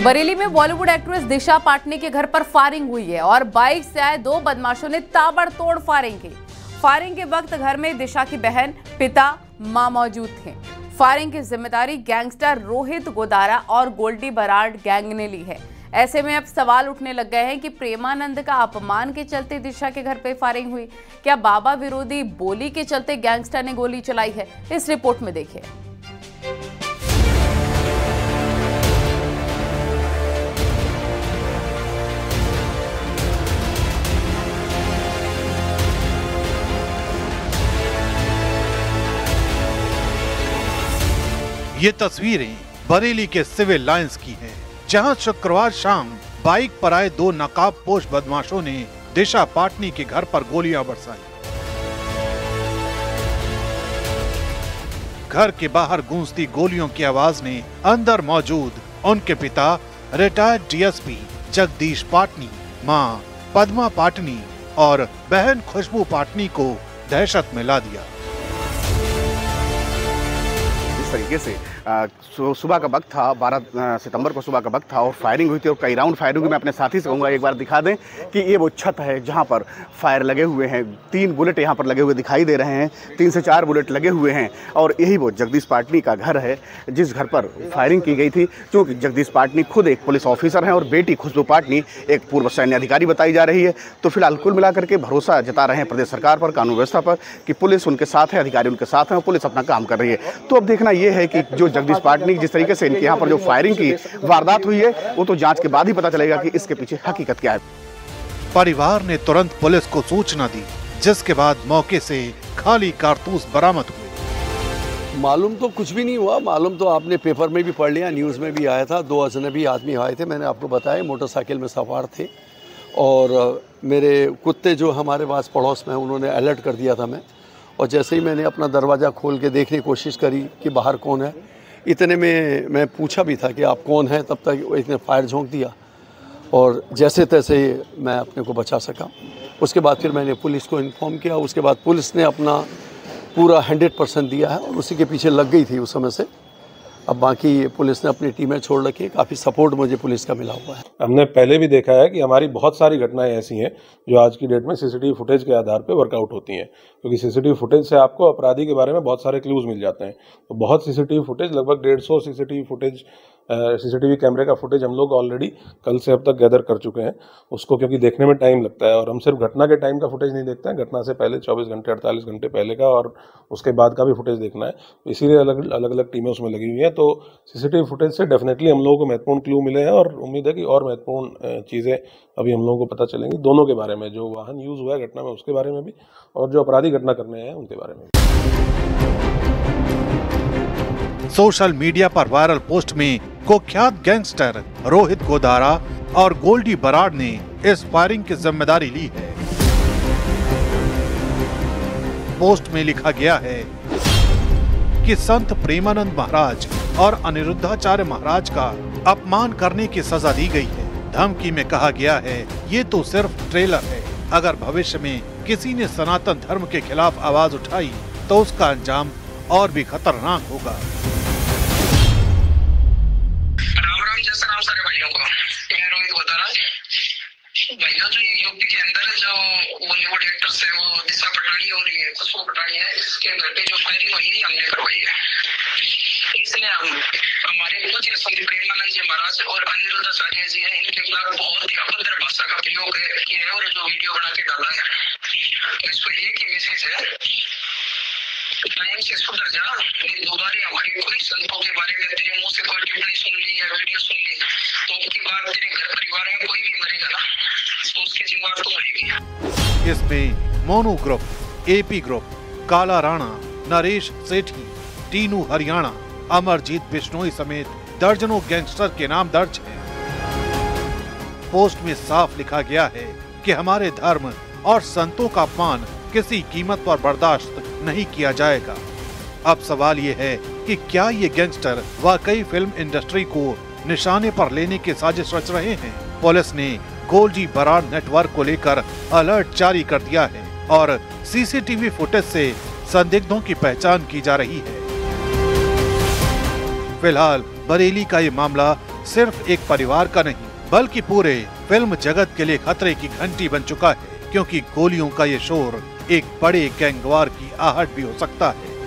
बरेली में बॉलीवुड एक्ट्रेस दिशा पाटनी के घर पर फायरिंग हुई है और बाइक से आए दो बदमाशों ने ताबड़तोड़ फायरिंग की। फायरिंग के वक्त घर में दिशा की बहन, पिता, मां मौजूद थे। फायरिंग की जिम्मेदारी गैंगस्टर रोहित गोदारा और गोल्डी बराड़ गैंग ने ली है। ऐसे में अब सवाल उठने लग गए हैं कि प्रेमानंद का अपमान के चलते दिशा के घर पे फायरिंग हुई, क्या बाबा विरोधी बोली के चलते गैंगस्टर ने गोली चलाई है? इस रिपोर्ट में देखिए। ये तस्वीरें बरेली के सिविल लाइंस की हैं, जहां शुक्रवार शाम बाइक पर आए दो नकाबपोश बदमाशों ने दिशा पाटनी के घर पर गोलियां बरसाई। घर के बाहर गूंजती गोलियों की आवाज ने अंदर मौजूद उनके पिता, रिटायर्ड डीएसपी जगदीश पाटनी, मां पद्मा पाटनी और बहन खुशबू पाटनी को दहशत में ला दिया। इस तरीके से सुबह का वक्त था, 12 सितंबर को सुबह का वक्त था और फायरिंग हुई थी और कई राउंड फायरिंग हुई। मैं अपने साथी से कहूँगा एक बार दिखा दें कि ये वो छत है जहाँ पर फायर लगे हुए हैं। 3 बुलेट यहाँ पर लगे हुए दिखाई दे रहे हैं, 3 से 4 बुलेट लगे हुए हैं और यही वो जगदीश पाटनी का घर है जिस घर पर फायरिंग की गई थी। क्योंकि जगदीश पाटनी खुद एक पुलिस ऑफिसर हैं और बेटी खुशबू पाटनी एक पूर्व सैन्य अधिकारी बताई जा रही है। तो फिलहाल कुल मिलाकर के भरोसा जता रहे हैं प्रदेश सरकार पर, कानून व्यवस्था पर कि पुलिस उनके साथ है, अधिकारी उनके साथ हैं और पुलिस अपना काम कर रही है। तो अब देखना यह है कि जो जगदीश पाटनी जिस तरीके से इनके यहाँ पर जो फायरिंग की वारदात हुई है वो तो जांच के बाद ही पता चलेगा कि इसके पीछे हकीकत क्या है। परिवार ने तुरंत पुलिस को सूचना दी, जिसके बाद मौके से खाली कारतूस बरामद हुए। मालूम तो कुछ भी नहीं हुआ, मालूम तो आपने पेपर में भी पढ़ लिया, न्यूज़ में भी आया था। 2 अजनबी आदमी आए थे, मैंने आपको बताया, मोटरसाइकिल में सवार थे और मेरे कुत्ते जो हमारे पास पड़ोस में उन्होंने अलर्ट कर दिया था मैं। और जैसे ही मैंने अपना दरवाज़ा खोल के देखने की कोशिश करी कि बाहर कौन है, इतने में मैं पूछा भी था कि आप कौन हैं, तब तक इसने फायर झोंक दिया और जैसे तैसे मैं अपने को बचा सका। उसके बाद फिर मैंने पुलिस को इन्फॉर्म किया। उसके बाद पुलिस ने अपना पूरा 100% दिया है और उसी के पीछे लग गई थी उस समय से। अब बाकी पुलिस ने अपनी टीमें छोड़ रखी है, काफ़ी सपोर्ट मुझे पुलिस का मिला हुआ है। हमने पहले भी देखा है कि हमारी बहुत सारी घटनाएं ऐसी हैं जो आज की डेट में सीसीटीवी फुटेज के आधार पे वर्कआउट होती हैं, क्योंकि सीसीटीवी फुटेज से आपको अपराधी के बारे में बहुत सारे क्लूज मिल जाते हैं। तो बहुत सीसीटीवी फुटेज, लगभग 150 सीसीटीवी फुटेज, सीसीटीवी कैमरे का फुटेज हम लोग ऑलरेडी कल से अब तक गैदर कर चुके हैं उसको, क्योंकि देखने में टाइम लगता है और हम सिर्फ घटना के टाइम का फुटेज नहीं देखते हैं, घटना से पहले 24 घंटे 48 घंटे पहले का और उसके बाद का भी फुटेज देखना है। इसीलिए अलग अलग टीमें उसमें लगी हुई हैं। तो सीसीटीवी फुटेज से डेफिनेटली हम लोगों को महत्वपूर्ण क्लू मिले हैं और उम्मीद है कि और महत्वपूर्ण चीज़ें अभी हम लोगों को पता चलेंगी, दोनों के बारे में, जो वाहन यूज़ हुआ है घटना में उसके बारे में भी और जो अपराधी घटना करने हैं उनके बारे में भी। सोशल मीडिया पर वायरल पोस्ट में कुख्यात गैंगस्टर रोहित गोदारा और गोल्डी बराड़ ने इस फायरिंग की जिम्मेदारी ली है। पोस्ट में लिखा गया है कि संत प्रेमानंद महाराज और अनिरुद्धाचार्य महाराज का अपमान करने की सजा दी गई है। धमकी में कहा गया है ये तो सिर्फ ट्रेलर है, अगर भविष्य में किसी ने सनातन धर्म के खिलाफ आवाज उठाई तो उसका अंजाम और भी खतरनाक होगा। भैया जो ये यूपी के अंदर है, जो बॉलीवुड एक्टर्स है वो दिशा पटानी और ये खुशबू पटानी है, इसके घर पे जो फायरिंग हुई थी हमने करवाई है। इसलिए हमारे कुछ संत प्रेमानंद जी महाराज और अनिरुद्धाचार्य जी है, इनके खिलाफ बहुत ही अभद्र भाषा का प्रयोग किया है और जो वीडियो बना के डाला है। इस पर एक ही मैसेज है, टाइम से सुधर जा, दोबारा हमारी कोई संतों के बारे में तेरे मुंह से कोई टिप्पणी सुन ली या वीडियो सुन ली तो उसकी बात तेरे घर परिवार में कोई भी मरेगा ना तो उसकी जिम्मेदार तो रहेगी। इसमें मोनू ग्रुप, एपी ग्रुप, काला राणा, नरेश सेठी, टीनू हरियाणा, अमरजीत बिश्नोई समेत दर्जनों गैंगस्टर के नाम दर्ज हैं। पोस्ट में साफ लिखा गया है कि हमारे धर्म और संतों का अपमान किसी कीमत पर बर्दाश्त नहीं किया जाएगा। अब सवाल ये है कि क्या ये गैंगस्टर वाकई फिल्म इंडस्ट्री को निशाने पर लेने की साजिश रच रहे हैं? पुलिस ने गोल्डी बराड़ नेटवर्क को लेकर अलर्ट जारी कर दिया है और सीसीटीवी फुटेज से संदिग्धों की पहचान की जा रही है। फिलहाल बरेली का ये मामला सिर्फ एक परिवार का नहीं बल्कि पूरे फिल्म जगत के लिए खतरे की घंटी बन चुका है, क्योंकि गोलियों का ये शोर एक बड़े गैंगवार की आहट भी हो सकता है।